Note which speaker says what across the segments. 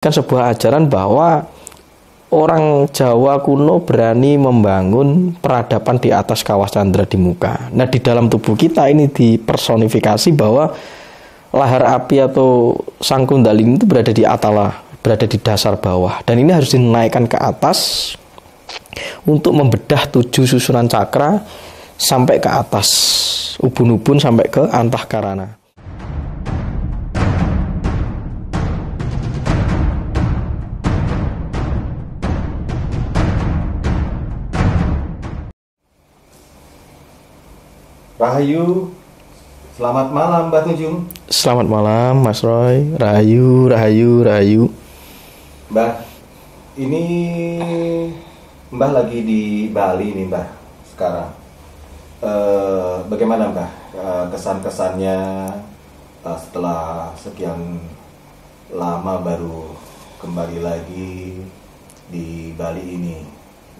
Speaker 1: Kan sebuah ajaran bahwa orang Jawa kuno berani membangun peradaban di atas kawah candra di muka. Nah, di dalam tubuh kita ini dipersonifikasi bahwa lahar api atau sang Kundalini itu berada di atala, berada di dasar bawah. Dan ini harus dinaikkan ke atas untuk membedah 7 susunan cakra sampai ke atas, ubun-ubun sampai ke antahkarana.
Speaker 2: Rahayu, selamat malam Mbah Tunjung.
Speaker 1: Selamat malam Mas Roy. Rahayu, rahayu, rahayu.
Speaker 2: Mbah, ini Mbah lagi di Bali nih Mbah sekarang. Bagaimana Mbah kesan-kesannya setelah sekian lama baru kembali lagi di Bali ini?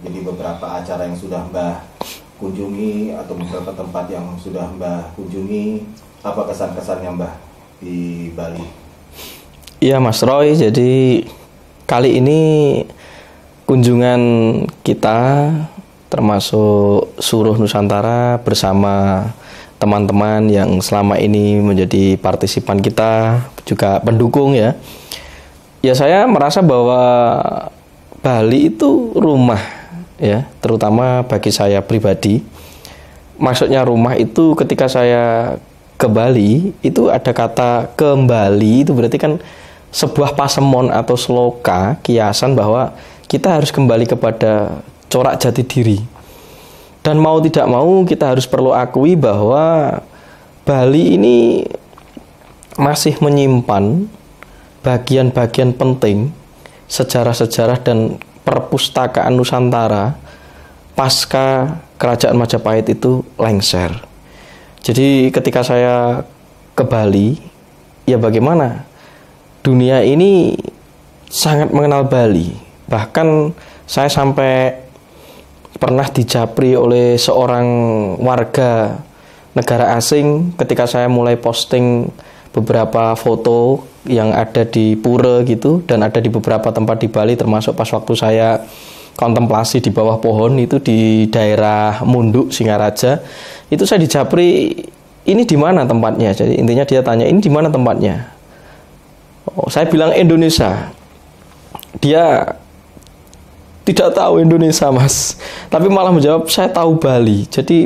Speaker 2: Jadi beberapa acara yang sudah Mbah kunjungi atau beberapa tempat yang sudah Mbah kunjungi, apa kesan-kesannya Mbah di Bali?
Speaker 1: Iya Mas Roy, jadi kali ini kunjungan kita termasuk seluruh Nusantara bersama teman-teman yang selama ini menjadi partisipan kita, juga pendukung ya. Ya, saya merasa bahwa Bali itu rumah ya, terutama bagi saya pribadi. Maksudnya rumah itu ketika saya ke Bali, itu ada kata kembali, itu berarti kan sebuah pasemon atau sloka, kiasan bahwa kita harus kembali kepada corak jati diri. Dan mau tidak mau kita harus perlu akui bahwa Bali ini masih menyimpan bagian-bagian penting sejarah-sejarah dan perpustakaan Nusantara pasca kerajaan Majapahit itu lengser. Jadi ketika saya ke Bali, ya bagaimana? Dunia ini sangat mengenal Bali. Bahkan saya sampai pernah dijapri oleh seorang warga negara asing ketika saya mulai posting beberapa foto yang ada di pura gitu, dan ada di beberapa tempat di Bali, termasuk pas waktu saya kontemplasi di bawah pohon itu di daerah Munduk, Singaraja. Itu saya dijapri, ini di mana tempatnya? Jadi intinya dia tanya, ini di mana tempatnya? Oh, saya bilang Indonesia. Dia tidak tahu Indonesia Mas, tapi malah menjawab saya tahu Bali. Jadi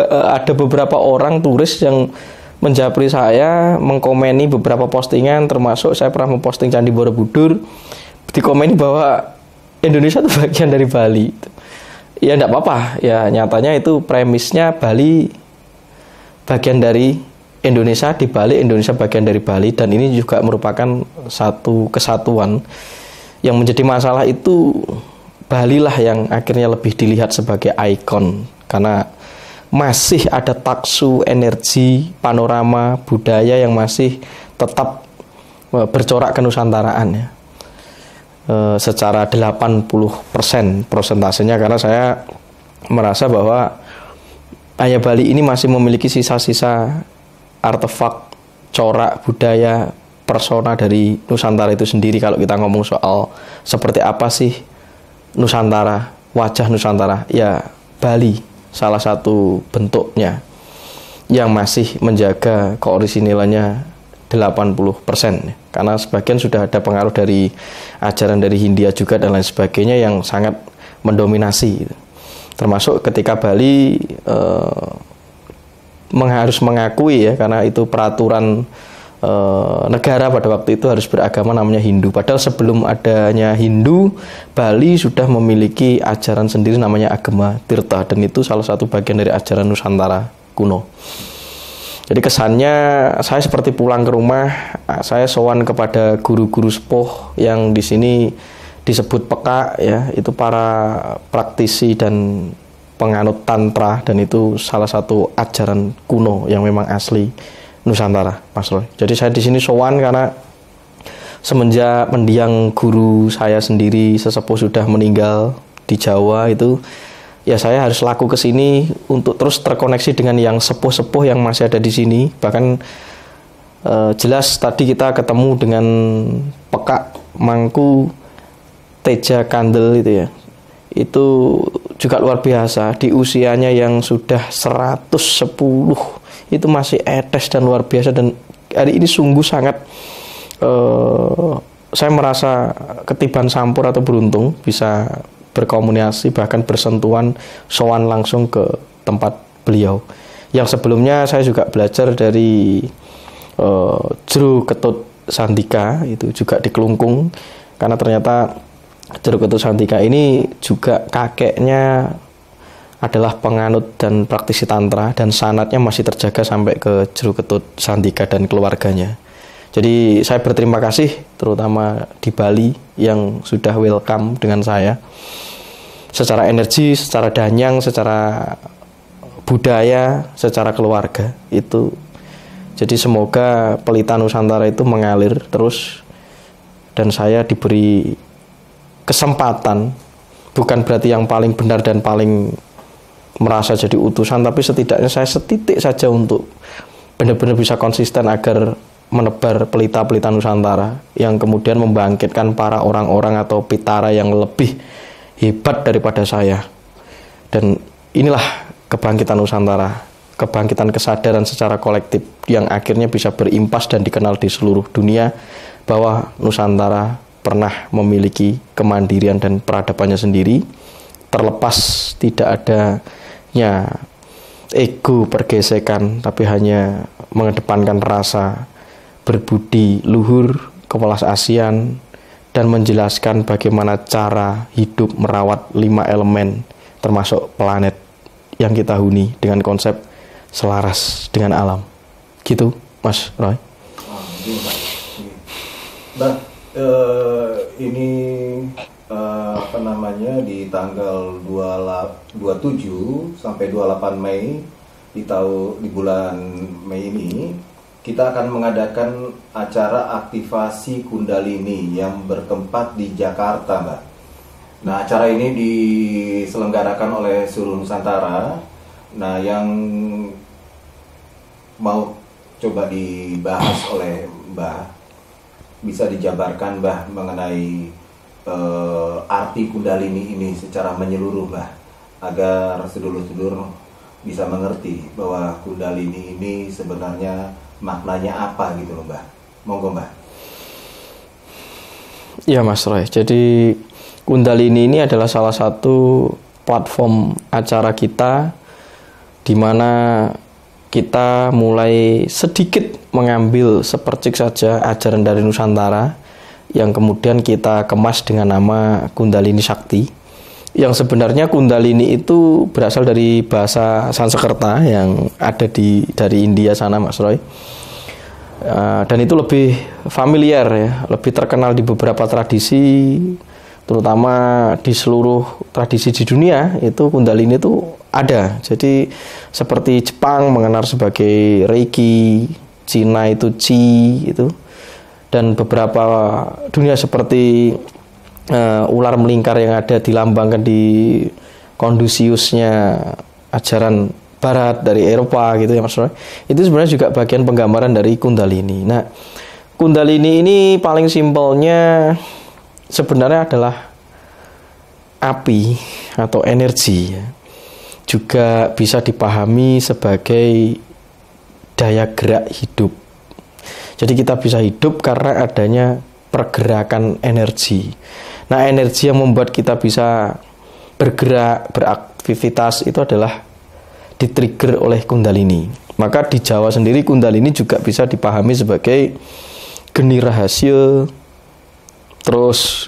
Speaker 1: ada beberapa orang turis yang menjapri saya, mengkomeni beberapa postingan, termasuk saya pernah memposting Candi Borobudur, dikomeni bahwa Indonesia itu bagian dari Bali. Ya enggak apa-apa, ya nyatanya itu premisnya Bali bagian dari Indonesia, di Bali Indonesia bagian dari Bali, dan ini juga merupakan satu kesatuan. Yang menjadi masalah itu Bali lah yang akhirnya lebih dilihat sebagai ikon, karena masih ada taksu energi, panorama, budaya yang masih tetap bercorak kenusantaraan ya. Secara 80% prosentasenya, karena saya merasa bahwa Bali ini masih memiliki sisa-sisa artefak, corak, budaya, persona dari Nusantara itu sendiri. Kalau kita ngomong soal seperti apa sih Nusantara, wajah Nusantara, ya Bali salah satu bentuknya yang masih menjaga keorisinalannya 80%, karena sebagian sudah ada pengaruh dari ajaran dari Hindia juga dan lain sebagainya yang sangat mendominasi. Termasuk ketika Bali harus mengakui ya, karena itu peraturan negara pada waktu itu harus beragama namanya Hindu. Padahal sebelum adanya Hindu, Bali sudah memiliki ajaran sendiri namanya agama Tirta, dan itu salah satu bagian dari ajaran Nusantara kuno. Jadi kesannya saya seperti pulang ke rumah, saya sowan kepada guru-guru sepuh yang di sini disebut peka ya, itu para praktisi dan penganut tantra, dan itu salah satu ajaran kuno yang memang asli Nusantara, Mas Roy. Jadi saya di sini sowan karena semenjak mendiang guru saya sendiri sesepuh sudah meninggal di Jawa itu, ya saya harus laku ke sini untuk terus terkoneksi dengan yang sepuh-sepuh yang masih ada di sini. Bahkan Jelas tadi kita ketemu dengan Pekak Mangku Teja Kandel itu ya. Itu juga luar biasa, di usianya yang sudah 110 itu masih etes dan luar biasa. Dan hari ini sungguh sangat saya merasa ketiban sampur atau beruntung bisa berkomunikasi, bahkan bersentuhan, sowan langsung ke tempat beliau. Yang sebelumnya saya juga belajar dari Jero Ketut Sandika, itu juga di Kelungkung, karena ternyata Jero Ketut Sandika ini juga kakeknya adalah penganut dan praktisi tantra, dan sanatnya masih terjaga sampai ke Jero Ketut Sandika dan keluarganya. Jadi saya berterima kasih terutama di Bali yang sudah welcome dengan saya secara energi, secara danyang, secara budaya, secara keluarga itu. Jadi semoga Pelita Nusantara itu mengalir terus dan saya diberi kesempatan, bukan berarti yang paling benar dan paling merasa jadi utusan, tapi setidaknya saya setitik saja untuk benar-benar bisa konsisten agar menebar pelita-pelita Nusantara yang kemudian membangkitkan para orang-orang atau pitara yang lebih hebat daripada saya. Dan inilah kebangkitan Nusantara, kebangkitan kesadaran secara kolektif yang akhirnya bisa berimpas dan dikenal di seluruh dunia bahwa Nusantara pernah memiliki kemandirian dan peradabannya sendiri, terlepas tidak adanya ego pergesekan, tapi hanya mengedepankan rasa berbudi luhur, kewelas asian, dan menjelaskan bagaimana cara hidup merawat 5 elemen termasuk planet yang kita huni dengan konsep selaras dengan alam. Gitu, Mas Roy.
Speaker 2: Ini di tanggal 27 sampai 28 Mei di bulan Mei ini kita akan mengadakan acara aktivasi Kundalini yang bertempat di Jakarta, Mbak. Nah, acara ini diselenggarakan oleh seluruh Nusantara. Nah, yang mau coba dibahas oleh Mbak, bisa dijabarkan Mbak mengenai arti Kundalini ini secara menyeluruh, Mbak, agar sedulur-sedulur bisa mengerti bahwa Kundalini ini sebenarnya maknanya apa gitu loh, Mbak. Monggo, Mbak.
Speaker 1: Ya, Mas Roy. Jadi Kundalini ini adalah salah satu platform acara kita di mana kita mulai sedikit mengambil sepercik saja ajaran dari Nusantara yang kemudian kita kemas dengan nama Kundalini Sakti. Yang sebenarnya Kundalini itu berasal dari bahasa Sanskerta yang ada dari India sana, Mas Roy. Dan itu lebih familiar ya, lebih terkenal di beberapa tradisi, terutama di seluruh tradisi di dunia itu Kundalini itu ada. Jadi seperti Jepang mengenal sebagai Reiki, Cina itu Qi itu, dan beberapa dunia seperti ular melingkar yang ada dilambangkan di Konfusiusnya ajaran Barat dari Eropa gitu ya, Mas Roy. Itu sebenarnya juga bagian penggambaran dari Kundalini. Nah, Kundalini ini paling simpelnya sebenarnya adalah api atau energi, juga bisa dipahami sebagai daya gerak hidup. Jadi kita bisa hidup karena adanya pergerakan energi. Nah, energi yang membuat kita bisa bergerak, beraktivitas itu adalah di-trigger oleh Kundalini. Maka di Jawa sendiri Kundalini juga bisa dipahami sebagai geni rahasia. Terus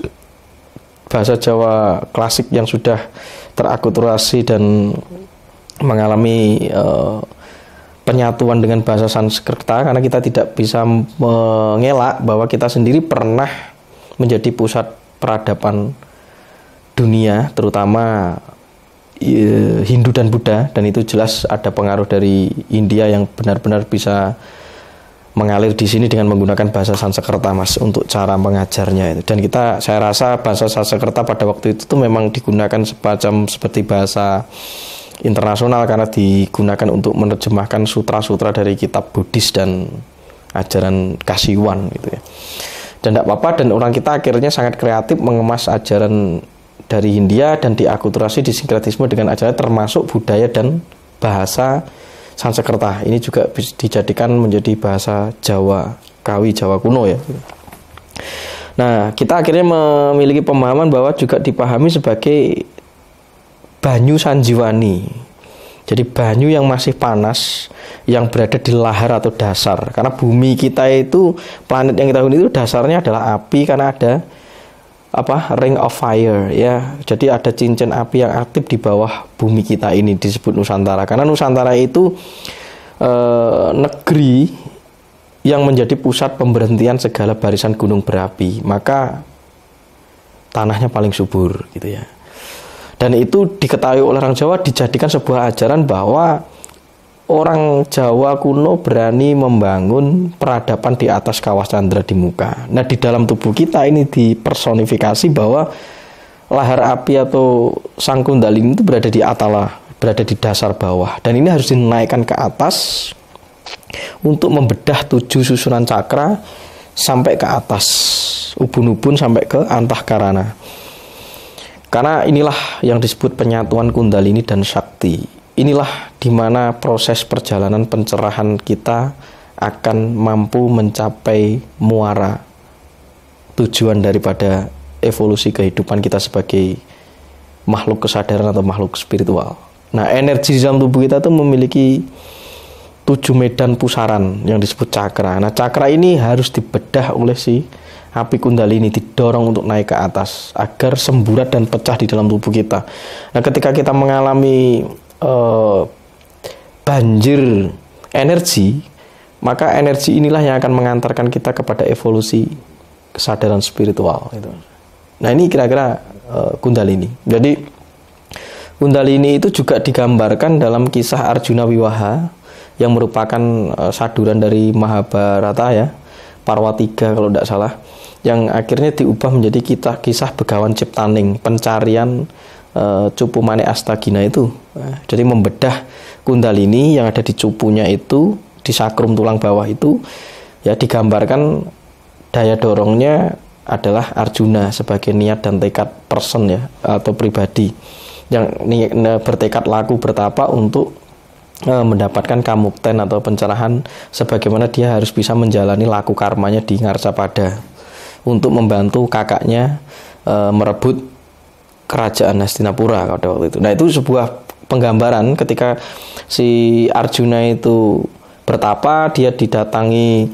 Speaker 1: bahasa Jawa klasik yang sudah terakulturasi dan mengalami penyatuan dengan bahasa Sanskerta, karena kita tidak bisa mengelak bahwa kita sendiri pernah menjadi pusat peradaban dunia, terutama Hindu dan Buddha, dan itu jelas ada pengaruh dari India yang benar-benar bisa mengalir di sini dengan menggunakan bahasa Sanskerta, Mas, untuk cara mengajarnya itu. Dan saya rasa bahasa Sanskerta pada waktu itu tuh memang digunakan seperti bahasa internasional karena digunakan untuk menerjemahkan sutra-sutra dari kitab Buddhis dan ajaran Kasiwan gitu ya. Dan tidak apa-apa, dan orang kita akhirnya sangat kreatif mengemas ajaran dari Hindia dan diakulturasi disinkretisme dengan ajaran termasuk budaya dan bahasa Sanskerta. Ini juga dijadikan menjadi bahasa Jawa Kawi, Jawa kuno ya. Nah, kita akhirnya memiliki pemahaman bahwa juga dipahami sebagai banyu sanjiwani. Jadi banyu yang masih panas, yang berada di lahar atau dasar. Karena bumi kita itu, planet yang kita huni itu dasarnya adalah api, karena ada ring of fire ya. Jadi ada cincin api yang aktif di bawah bumi kita ini, disebut Nusantara. Karena Nusantara itu negeri yang menjadi pusat pemberhentian segala barisan gunung berapi. Maka tanahnya paling subur gitu ya. Dan itu diketahui oleh orang Jawa, dijadikan sebuah ajaran bahwa orang Jawa kuno berani membangun peradaban di atas kawah candra di muka. Nah, di dalam tubuh kita ini dipersonifikasi bahwa lahar api atau sang Kundalini itu berada di atala, berada di dasar bawah. Dan ini harus dinaikkan ke atas untuk membedah 7 susunan cakra sampai ke atas, ubun-ubun sampai ke antahkarana. Karena inilah yang disebut penyatuan Kundalini dan Sakti. Inilah di mana proses perjalanan pencerahan kita akan mampu mencapai muara tujuan daripada evolusi kehidupan kita sebagai makhluk kesadaran atau makhluk spiritual. Nah, energi di dalam tubuh kita itu memiliki 7 medan pusaran yang disebut cakra. Nah, cakra ini harus dibedah oleh si api Kundalini, didorong untuk naik ke atas agar semburat dan pecah di dalam tubuh kita. Nah, ketika kita mengalami banjir energi, maka energi inilah yang akan mengantarkan kita kepada evolusi kesadaran spiritual. Nah, ini kira-kira Kundalini. Jadi Kundalini itu juga digambarkan dalam kisah Arjuna Wiwaha yang merupakan saduran dari Mahabharata ya, Parwatiga kalau tidak salah, yang akhirnya diubah menjadi kisah Begawan Ciptaning, pencarian Cupu Mane Astagina itu. Jadi membedah Kundalini yang ada di cupunya itu, di sakrum tulang bawah itu, ya digambarkan daya dorongnya adalah Arjuna sebagai niat dan tekad person ya, atau pribadi yang bertekad laku bertapa untuk mendapatkan kamukten atau pencerahan, sebagaimana dia harus bisa menjalani laku karmanya di Ngarcapada untuk membantu kakaknya merebut kerajaan Hastinapura pada waktu itu. Nah, itu sebuah penggambaran ketika si Arjuna itu bertapa, dia didatangi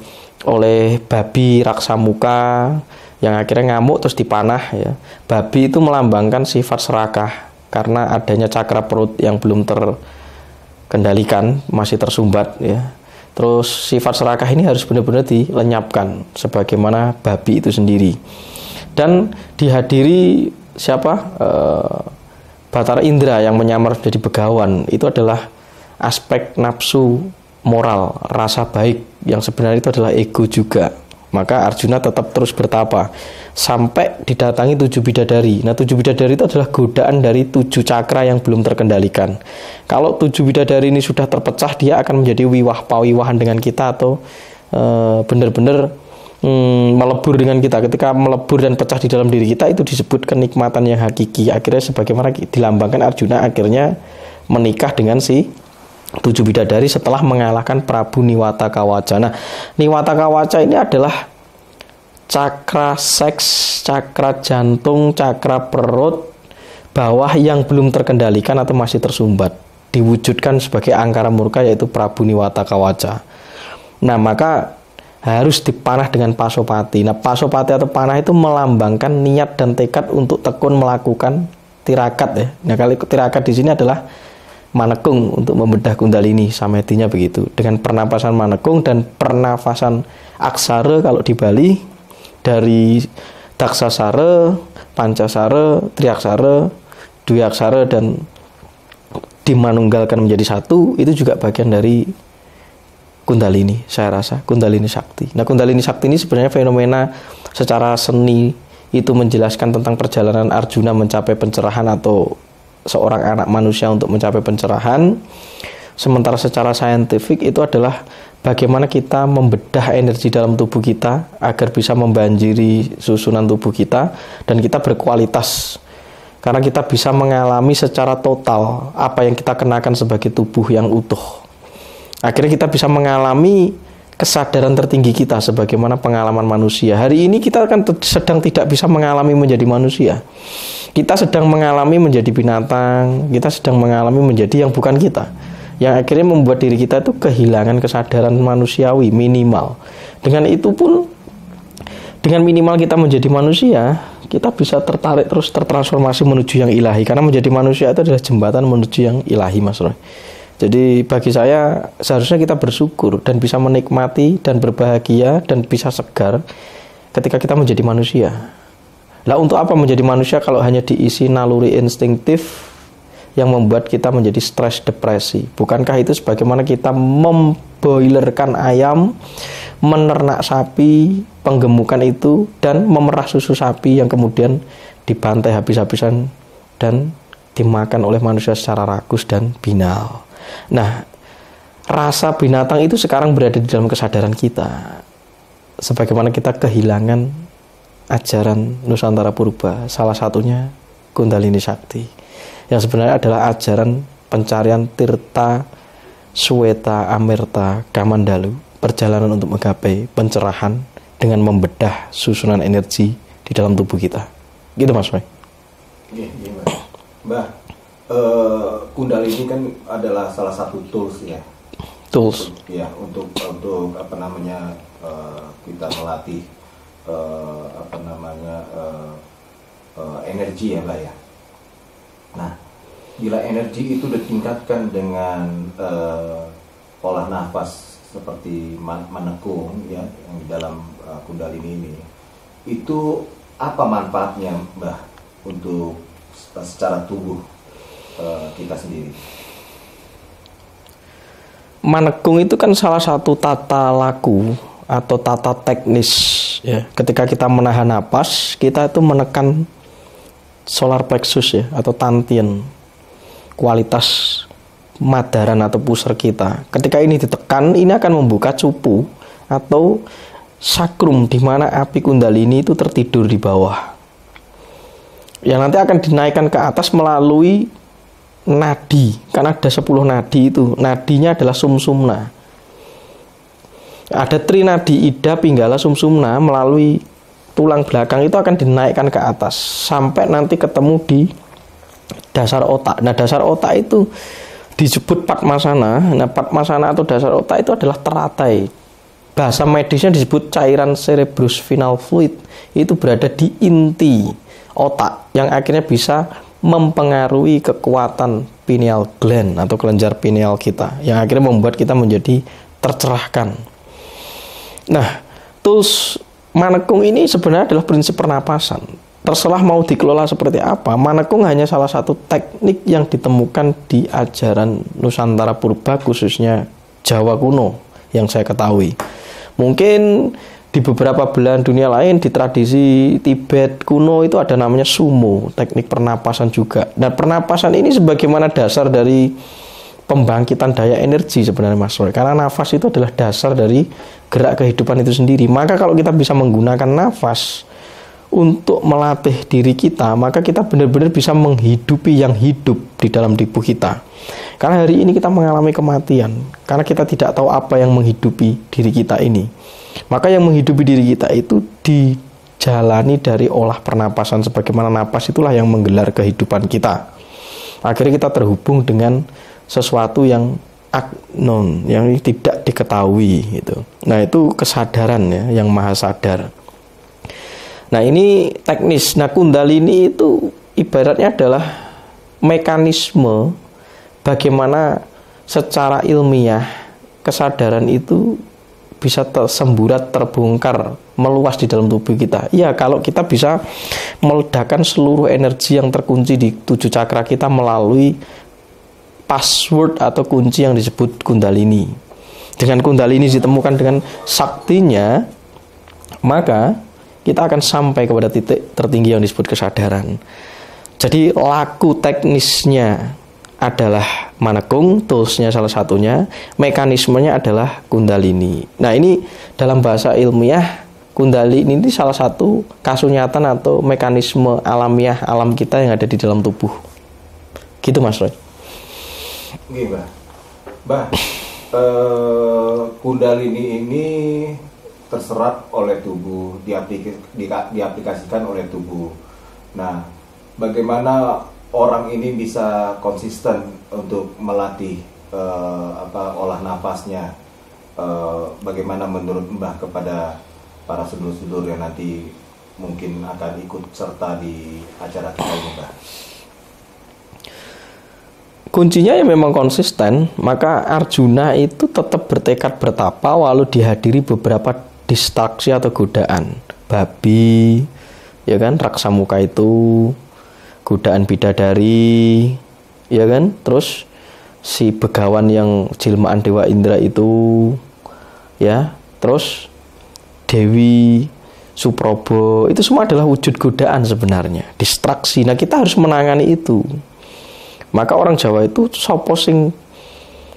Speaker 1: oleh babi raksamuka yang akhirnya ngamuk terus dipanah ya. Babi itu melambangkan sifat serakah karena adanya cakra perut yang belum terkendalikan, masih tersumbat ya. Terus sifat serakah ini harus benar-benar dilenyapkan sebagaimana babi itu sendiri. Dan dihadiri siapa? Batara Indra yang menyamar menjadi Begawan. Itu adalah aspek nafsu moral, rasa baik yang sebenarnya itu adalah ego juga. Maka Arjuna tetap terus bertapa sampai didatangi 7 bidadari. Nah, 7 bidadari itu adalah godaan dari 7 cakra yang belum terkendalikan. Kalau 7 bidadari ini sudah terpecah, dia akan menjadi wiwah pawiwahan dengan kita atau benar-benar melebur dengan kita. Ketika melebur dan pecah di dalam diri kita, itu disebut kenikmatan yang hakiki. Akhirnya sebagaimana dilambangkan Arjuna akhirnya menikah dengan si 7 bidadari setelah mengalahkan Prabu Niwata Kawaca. Nah, Niwata Kawaca ini adalah cakra seks, cakra jantung, cakra perut bawah yang belum terkendalikan atau masih tersumbat, diwujudkan sebagai angkara murka yaitu Prabu Niwata Kawaca. Nah, maka harus dipanah dengan pasopati. Nah, pasopati atau panah itu melambangkan niat dan tekad untuk tekun melakukan tirakat ya. Nah, kali tirakat di sini adalah manekung untuk membedah Kundalini, sametinya begitu. Dengan pernapasan manekung dan pernafasan aksara kalau di Bali, dari daksasara, pancasara, triaksara, dwiaksara dan dimanunggalkan menjadi satu, itu juga bagian dari Kundalini, saya rasa Kundalini Sakti. Nah, Kundalini Sakti ini sebenarnya fenomena secara seni itu menjelaskan tentang perjalanan Arjuna mencapai pencerahan atau seorang anak manusia untuk mencapai pencerahan. Sementara secara saintifik itu adalah bagaimana kita membedah energi dalam tubuh kita agar bisa membanjiri susunan tubuh kita dan kita berkualitas. Karena kita bisa mengalami secara total apa yang kita kenakan sebagai tubuh yang utuh. Akhirnya kita bisa mengalami kesadaran tertinggi kita sebagaimana pengalaman manusia. Hari ini kita kan sedang tidak bisa mengalami menjadi manusia. Kita sedang mengalami menjadi binatang, kita sedang mengalami menjadi yang bukan kita. Yang akhirnya membuat diri kita itu kehilangan kesadaran manusiawi minimal. Dengan itu pun, dengan minimal kita menjadi manusia, kita bisa tertarik terus tertransformasi menuju yang ilahi. Karena menjadi manusia itu adalah jembatan menuju yang ilahi, Mas Roy. Jadi bagi saya seharusnya kita bersyukur dan bisa menikmati dan berbahagia dan bisa segar ketika kita menjadi manusia. Lah untuk apa menjadi manusia kalau hanya diisi naluri instinktif yang membuat kita menjadi stres depresi? Bukankah itu sebagaimana kita memboilerkan ayam, menernak sapi, penggemukan itu, dan memerah susu sapi yang kemudian dibantai habis-habisan dan dimakan oleh manusia secara rakus dan binal. Nah, rasa binatang itu sekarang berada di dalam kesadaran kita. Sebagaimana kita kehilangan ajaran Nusantara Purba, salah satunya Kundalini Sakti, yang sebenarnya adalah ajaran pencarian Tirta Sweta Amerta Kamandalu, perjalanan untuk menggapai pencerahan dengan membedah susunan energi di dalam tubuh kita. Gitu Mas Roy.
Speaker 2: Iya, Mbak. Kundalini kan adalah salah satu tools ya.
Speaker 1: Tools.
Speaker 2: Ya, untuk apa namanya kita melatih energi ya, Mbak ya. Nah, bila energi itu ditingkatkan dengan olah nafas seperti menekung ya yang di dalam Kundalini ini, itu apa manfaatnya, Mbah, untuk secara tubuh kita sendiri?
Speaker 1: Menekung itu kan salah satu tata laku atau tata teknis ya. Ketika kita menahan napas, kita itu menekan solar plexus ya atau tantien, kualitas madaran atau pusar kita. Ketika ini ditekan, ini akan membuka cupu atau sakrum di mana api Kundalini itu tertidur di bawah. Yang nanti akan dinaikkan ke atas melalui nadi, karena ada 10 nadi itu. Nadinya adalah sumsumna. Ada trinadi ida pinggala sumsumna melalui tulang belakang itu akan dinaikkan ke atas sampai nanti ketemu di dasar otak. Nah, dasar otak itu disebut padmasana. Nah, padmasana atau dasar otak itu adalah teratai. Bahasa medisnya disebut cairan cerebrospinal fluid. Itu berada di inti otak yang akhirnya bisa mempengaruhi kekuatan pineal gland atau kelenjar pineal kita, yang akhirnya membuat kita menjadi tercerahkan. Nah, tools manekung ini sebenarnya adalah prinsip pernapasan. Terserah mau dikelola seperti apa, manekung hanya salah satu teknik yang ditemukan di ajaran Nusantara Purba, khususnya Jawa kuno yang saya ketahui. Mungkin di beberapa belahan dunia lain, di tradisi Tibet kuno itu ada namanya sumo, teknik pernapasan juga. Dan pernapasan ini sebagaimana dasar dari pembangkitan daya energi sebenarnya Mas Roy. Karena nafas itu adalah dasar dari gerak kehidupan itu sendiri. Maka kalau kita bisa menggunakan nafas untuk melatih diri kita, maka kita benar-benar bisa menghidupi yang hidup di dalam tubuh kita. Karena hari ini kita mengalami kematian, karena kita tidak tahu apa yang menghidupi diri kita ini. Maka yang menghidupi diri kita itu dijalani dari olah pernapasan, sebagaimana napas itulah yang menggelar kehidupan kita. Akhirnya kita terhubung dengan sesuatu yang unknown, yang tidak diketahui gitu. Nah, itu kesadaran ya, yang maha sadar. Nah, ini teknis. Nah, Kundalini itu ibaratnya adalah mekanisme bagaimana secara ilmiah kesadaran itu bisa tersemburat, terbongkar, meluas di dalam tubuh kita. Ya, kalau kita bisa meledakkan seluruh energi yang terkunci di 7 cakra kita melalui password atau kunci yang disebut Kundalini. Dengan Kundalini ditemukan dengan saktinya, maka kita akan sampai kepada titik tertinggi yang disebut kesadaran. Jadi laku teknisnya adalah manekung, toolsnya salah satunya, mekanismenya adalah kundalini. Nah ini dalam bahasa ilmiah, kundalini ini salah satu kasunyatan atau mekanisme alamiah alam kita yang ada di dalam tubuh. Gitu Mas Roy.
Speaker 2: Oke, Mbah. Kundalini ini terserap oleh tubuh, diaplikasikan oleh tubuh. Nah, bagaimana orang ini bisa konsisten untuk melatih olah napasnya? Bagaimana menurut Mbah kepada para sedulur-sedulur yang nanti mungkin akan ikut serta di acara kita ini, Mbah?
Speaker 1: Kuncinya ya memang konsisten. Maka Arjuna itu tetap bertekad bertapa walau dihadiri beberapa distraksi atau godaan. Babi, ya kan, raksa muka itu, godaan bidadari, ya kan, terus si begawan yang jelmaan Dewa Indra itu, ya, terus Dewi Suprobo, itu semua adalah wujud godaan sebenarnya, distraksi. Nah kita harus menangani itu. Maka orang Jawa itu sopo sing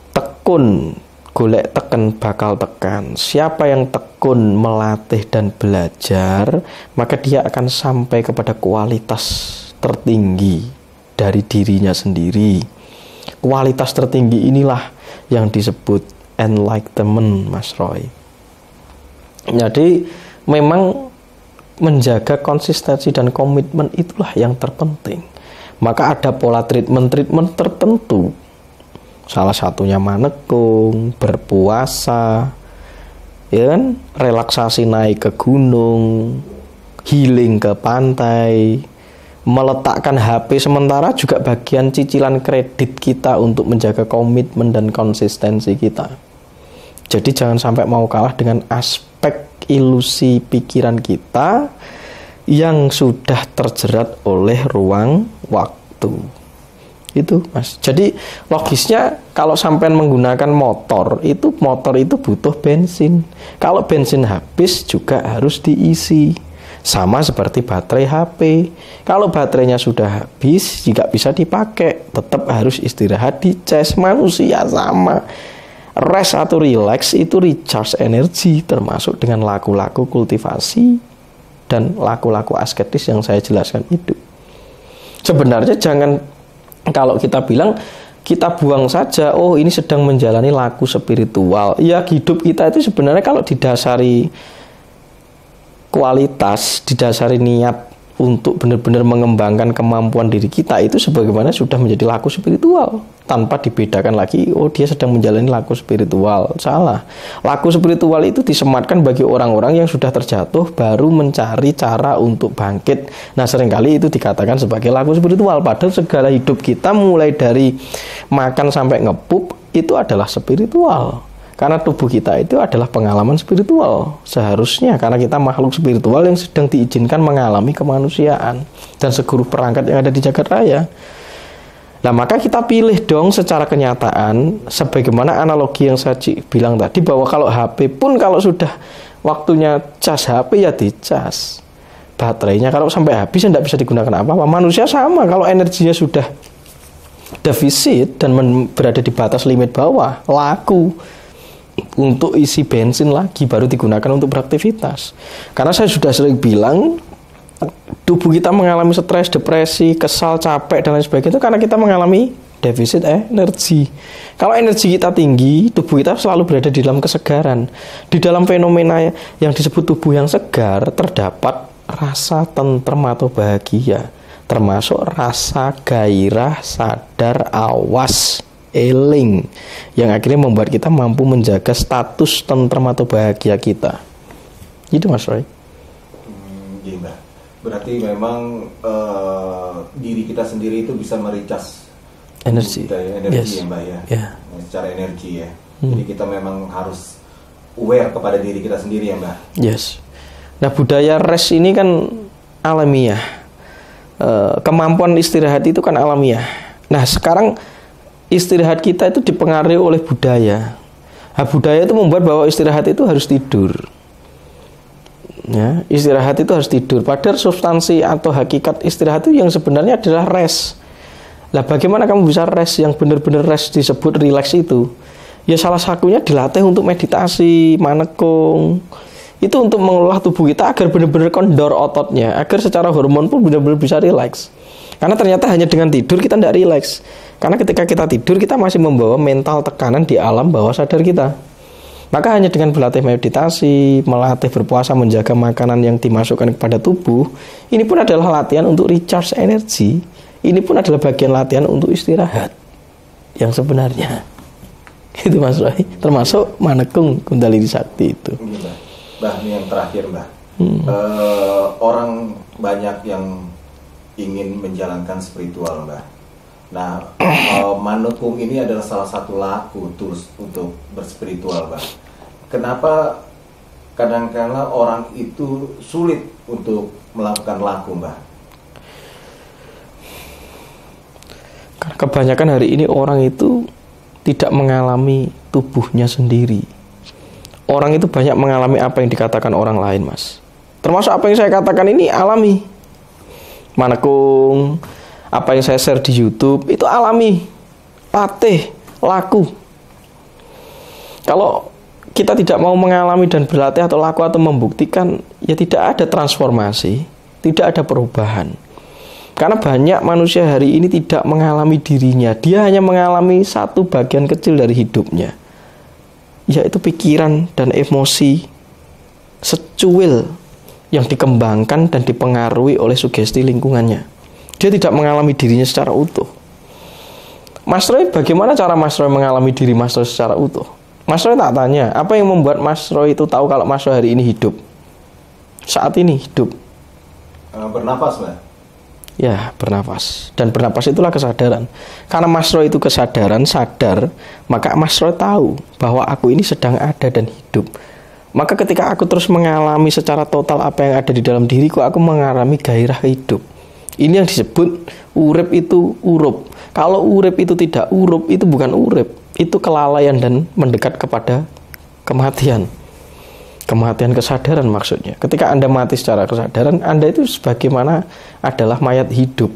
Speaker 1: tekun, golek teken bakal tekan. Siapa yang tekun melatih dan belajar, maka dia akan sampai kepada kualitas tertinggi dari dirinya sendiri. Kualitas tertinggi inilah yang disebut enlightenment, Mas Roy. Jadi memang menjaga konsistensi dan komitmen itulah yang terpenting. Maka ada pola treatment tertentu. Salah satunya manekung, berpuasa, ya kan, relaksasi naik ke gunung, healing ke pantai, meletakkan HP sementara juga bagian cicilan kredit kita untuk menjaga komitmen dan konsistensi kita. Jadi jangan sampai mau kalah dengan aspek ilusi pikiran kita yang sudah terjerat oleh ruang waktu. Itu Mas. Jadi logisnya kalau sampai menggunakan motor itu butuh bensin. Kalau bensin habis juga harus diisi. Sama seperti baterai HP. Kalau baterainya sudah habis, jika bisa dipakai, tetap harus istirahat, dicas. Manusia sama. Rest atau relax itu recharge energi, termasuk dengan laku-laku kultivasi dan laku-laku asketis yang saya jelaskan itu. Sebenarnya jangan, kalau kita bilang kita buang saja, oh ini sedang menjalani laku spiritual. Ya hidup kita itu sebenarnya kalau didasari kualitas, didasari niat untuk benar-benar mengembangkan kemampuan diri kita, itu sebagaimana sudah menjadi laku spiritual. Tanpa dibedakan lagi, oh dia sedang menjalani laku spiritual. Salah. Laku spiritual itu disematkan bagi orang-orang yang sudah terjatuh baru mencari cara untuk bangkit. Nah seringkali itu dikatakan sebagai laku spiritual. Padahal segala hidup kita mulai dari makan sampai ngepup itu adalah spiritual. Karena tubuh kita itu adalah pengalaman spiritual. Seharusnya karena kita makhluk spiritual yang sedang diizinkan mengalami kemanusiaan dan seluruh perangkat yang ada di jagat raya. Nah maka kita pilih dong secara kenyataan, sebagaimana analogi yang saya bilang tadi, bahwa kalau HP pun kalau sudah waktunya cas HP ya dicas. Baterainya kalau sampai habis ya tidak bisa digunakan apa-apa. Manusia sama, kalau energinya sudah defisit dan berada di batas limit bawah, laku untuk isi bensin lagi, baru digunakan untuk beraktivitas. Karena saya sudah sering bilang, tubuh kita mengalami stres, depresi, kesal, capek, dan lain sebagainya itu karena kita mengalami defisit energi. Kalau energi kita tinggi, tubuh kita selalu berada di dalam kesegaran. Di dalam fenomena yang disebut tubuh yang segar, terdapat rasa tentrem atau bahagia, termasuk rasa gairah, sadar, awas, eling, yang akhirnya membuat kita mampu menjaga status tentrem atau bahagia kita. Itu Mas Roy.
Speaker 2: Iya Mbak. Berarti memang diri kita sendiri itu bisa mericas
Speaker 1: energi
Speaker 2: yes. Ya Mbak ya. Yeah. Secara energi ya. Jadi kita memang harus aware kepada diri kita sendiri ya Mbak.
Speaker 1: Yes. Nah budaya rest ini kan alamiah. Kemampuan istirahat itu kan alamiah. Nah sekarang istirahat kita itu dipengaruhi oleh budaya. Nah, budaya itu membuat bahwa istirahat itu harus tidur. Ya, istirahat itu harus tidur. Padahal substansi atau hakikat istirahat itu yang sebenarnya adalah rest. Lah bagaimana kamu bisa rest yang benar-benar rest disebut relax itu? Ya salah satunya dilatih untuk meditasi, manekung. Itu untuk mengolah tubuh kita agar benar-benar kendor ototnya, agar secara hormon pun benar-benar bisa relax. Karena ternyata hanya dengan tidur kita tidak relax. Karena ketika kita tidur kita masih membawa mental tekanan di alam bawah sadar kita. Maka hanya dengan berlatih meditasi, melatih berpuasa, menjaga makanan yang dimasukkan kepada tubuh, ini pun adalah latihan untuk recharge energi. Ini pun adalah bagian latihan untuk istirahat yang sebenarnya. Itu Mas Roy, termasuk manekung Kundalini Sakti itu.
Speaker 2: Mbah, ini yang terakhir Mbah. Orang banyak yang ingin menjalankan spiritual Mbah. Nah, manekung ini adalah salah satu laku tools untuk berspiritual Mbah. Kenapa kadang-kadang orang itu sulit untuk melakukan laku Mbah?
Speaker 1: Karena kebanyakan hari ini orang itu tidak mengalami tubuhnya sendiri. Orang itu banyak mengalami apa yang dikatakan orang lain, Mas. Termasuk apa yang saya katakan ini alami. Manekung, apa yang saya share di YouTube, itu alami. Latih, laku. Kalau kita tidak mau mengalami dan berlatih atau laku atau membuktikan, ya tidak ada transformasi, tidak ada perubahan. Karena banyak manusia hari ini tidak mengalami dirinya. Dia hanya mengalami satu bagian kecil dari hidupnya, yaitu pikiran dan emosi secuil yang dikembangkan dan dipengaruhi oleh sugesti lingkungannya. Dia tidak mengalami dirinya secara utuh. Mas Roy, bagaimana cara Mas Roy mengalami diri Mas Roy secara utuh? Mas Roy tak tanya, apa yang membuat Mas Roy itu tahu kalau Mas Roy hari ini hidup? Saat ini hidup.
Speaker 2: Bernafas, Mbak.
Speaker 1: Ya, bernafas. Dan bernafas itulah kesadaran. Karena Mas Roy itu kesadaran, sadar, maka Mas Roy tahu bahwa aku ini sedang ada dan hidup. Maka ketika aku terus mengalami secara total apa yang ada di dalam diriku, aku mengalami gairah hidup. Ini yang disebut urip itu urup. Kalau urip itu tidak urup, itu bukan urip. Itu kelalaian dan mendekat kepada kematian. Kematian kesadaran maksudnya. Ketika Anda mati secara kesadaran, Anda itu sebagaimana adalah mayat hidup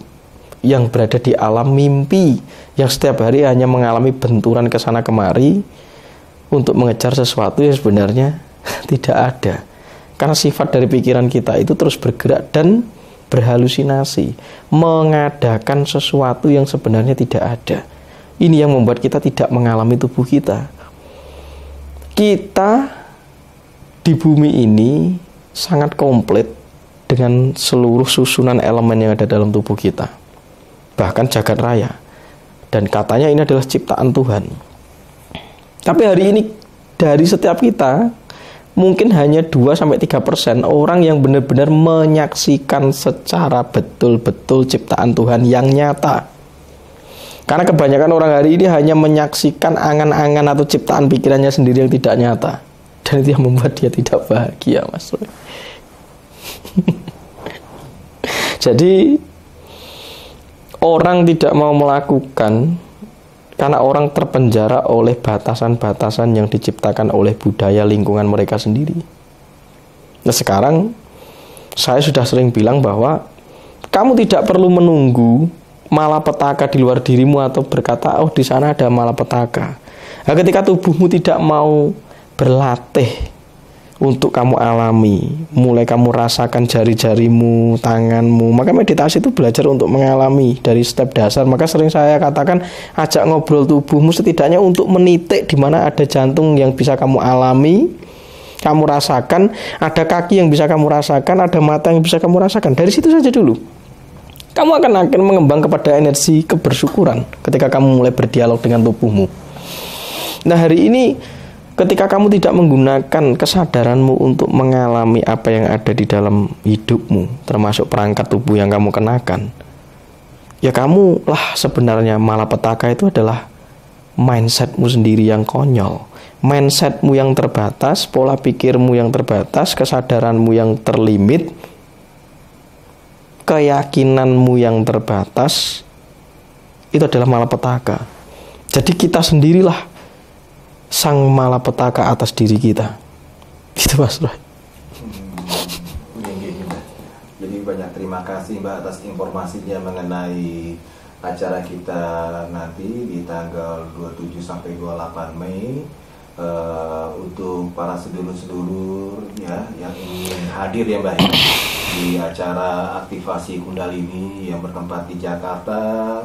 Speaker 1: yang berada di alam mimpi, yang setiap hari hanya mengalami benturan kesana kemari untuk mengejar sesuatu yang sebenarnya tidak ada. Karena sifat dari pikiran kita itu terus bergerak dan berhalusinasi, mengadakan sesuatu yang sebenarnya tidak ada. Ini yang membuat kita tidak mengalami tubuh kita. Kita di bumi ini sangat komplit dengan seluruh susunan elemen yang ada dalam tubuh kita, bahkan jagat raya, dan katanya ini adalah ciptaan Tuhan. Tapi hari ini dari setiap kita mungkin hanya 2-3% orang yang benar-benar menyaksikan secara betul-betul ciptaan Tuhan yang nyata. Karena kebanyakan orang hari ini hanya menyaksikan angan-angan atau ciptaan pikirannya sendiri yang tidak nyata. Dan itu yang membuat dia tidak bahagia, Mas Roy. Jadi orang tidak mau melakukan karena orang terpenjara oleh batasan-batasan yang diciptakan oleh budaya lingkungan mereka sendiri. Nah sekarang saya sudah sering bilang bahwa kamu tidak perlu menunggu malapetaka di luar dirimu atau berkata, oh di sana ada malapetaka. Nah, ketika tubuhmu tidak mau berlatih untuk kamu alami, mulai kamu rasakan jari-jarimu, tanganmu, maka meditasi itu belajar untuk mengalami dari step dasar. Maka sering saya katakan, ajak ngobrol tubuhmu setidaknya untuk menitik di mana ada jantung yang bisa kamu alami, kamu rasakan, ada kaki yang bisa kamu rasakan, ada mata yang bisa kamu rasakan. Dari situ saja dulu. Kamu akan mengembang kepada energi kebersyukuran ketika kamu mulai berdialog dengan tubuhmu. Nah hari ini ketika kamu tidak menggunakan kesadaranmu untuk mengalami apa yang ada di dalam hidupmu, termasuk perangkat tubuh yang kamu kenakan, ya kamu lah sebenarnya malapetaka itu adalah mindsetmu sendiri yang konyol, mindsetmu yang terbatas, pola pikirmu yang terbatas, kesadaranmu yang terlimit, keyakinanmu yang terbatas, itu adalah malapetaka. Jadi kita sendirilah sang malapetaka atas diri kita. Gitu Mas Roy.
Speaker 2: Jadi banyak terima kasih Mbak atas informasinya mengenai acara kita nanti di tanggal 27 sampai 28 Mei. Untuk para sedulur-sedulur ya yang ingin hadir ya Mbak ya, di acara aktivasi Kundalini yang bertempat di Jakarta,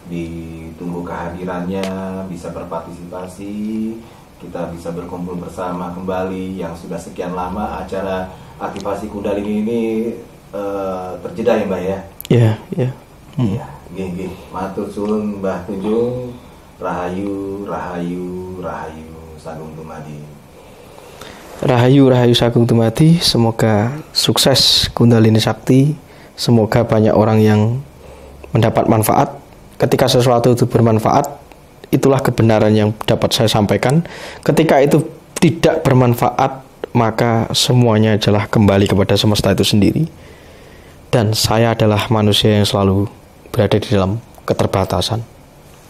Speaker 2: ditunggu kehadirannya, bisa berpartisipasi, kita bisa berkumpul bersama kembali yang sudah sekian lama acara aktivasi Kundalini ini terjeda ya Mbak ya.
Speaker 1: Iya, iya.
Speaker 2: Iya, nggih. Matur suwun Mbah Tunjung, rahayu, rahayu, rahayu. Sagung Dumadi.
Speaker 1: Rahayu, rahayu Sagung Dumadi. Semoga sukses Kundalini Sakti. Semoga banyak orang yang mendapat manfaat. Ketika sesuatu itu bermanfaat, itulah kebenaran yang dapat saya sampaikan. Ketika itu tidak bermanfaat, maka semuanya adalah kembali kepada semesta itu sendiri. Dan saya adalah manusia yang selalu berada di dalam keterbatasan.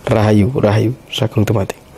Speaker 1: Rahayu, rahayu Sagung Dumadi.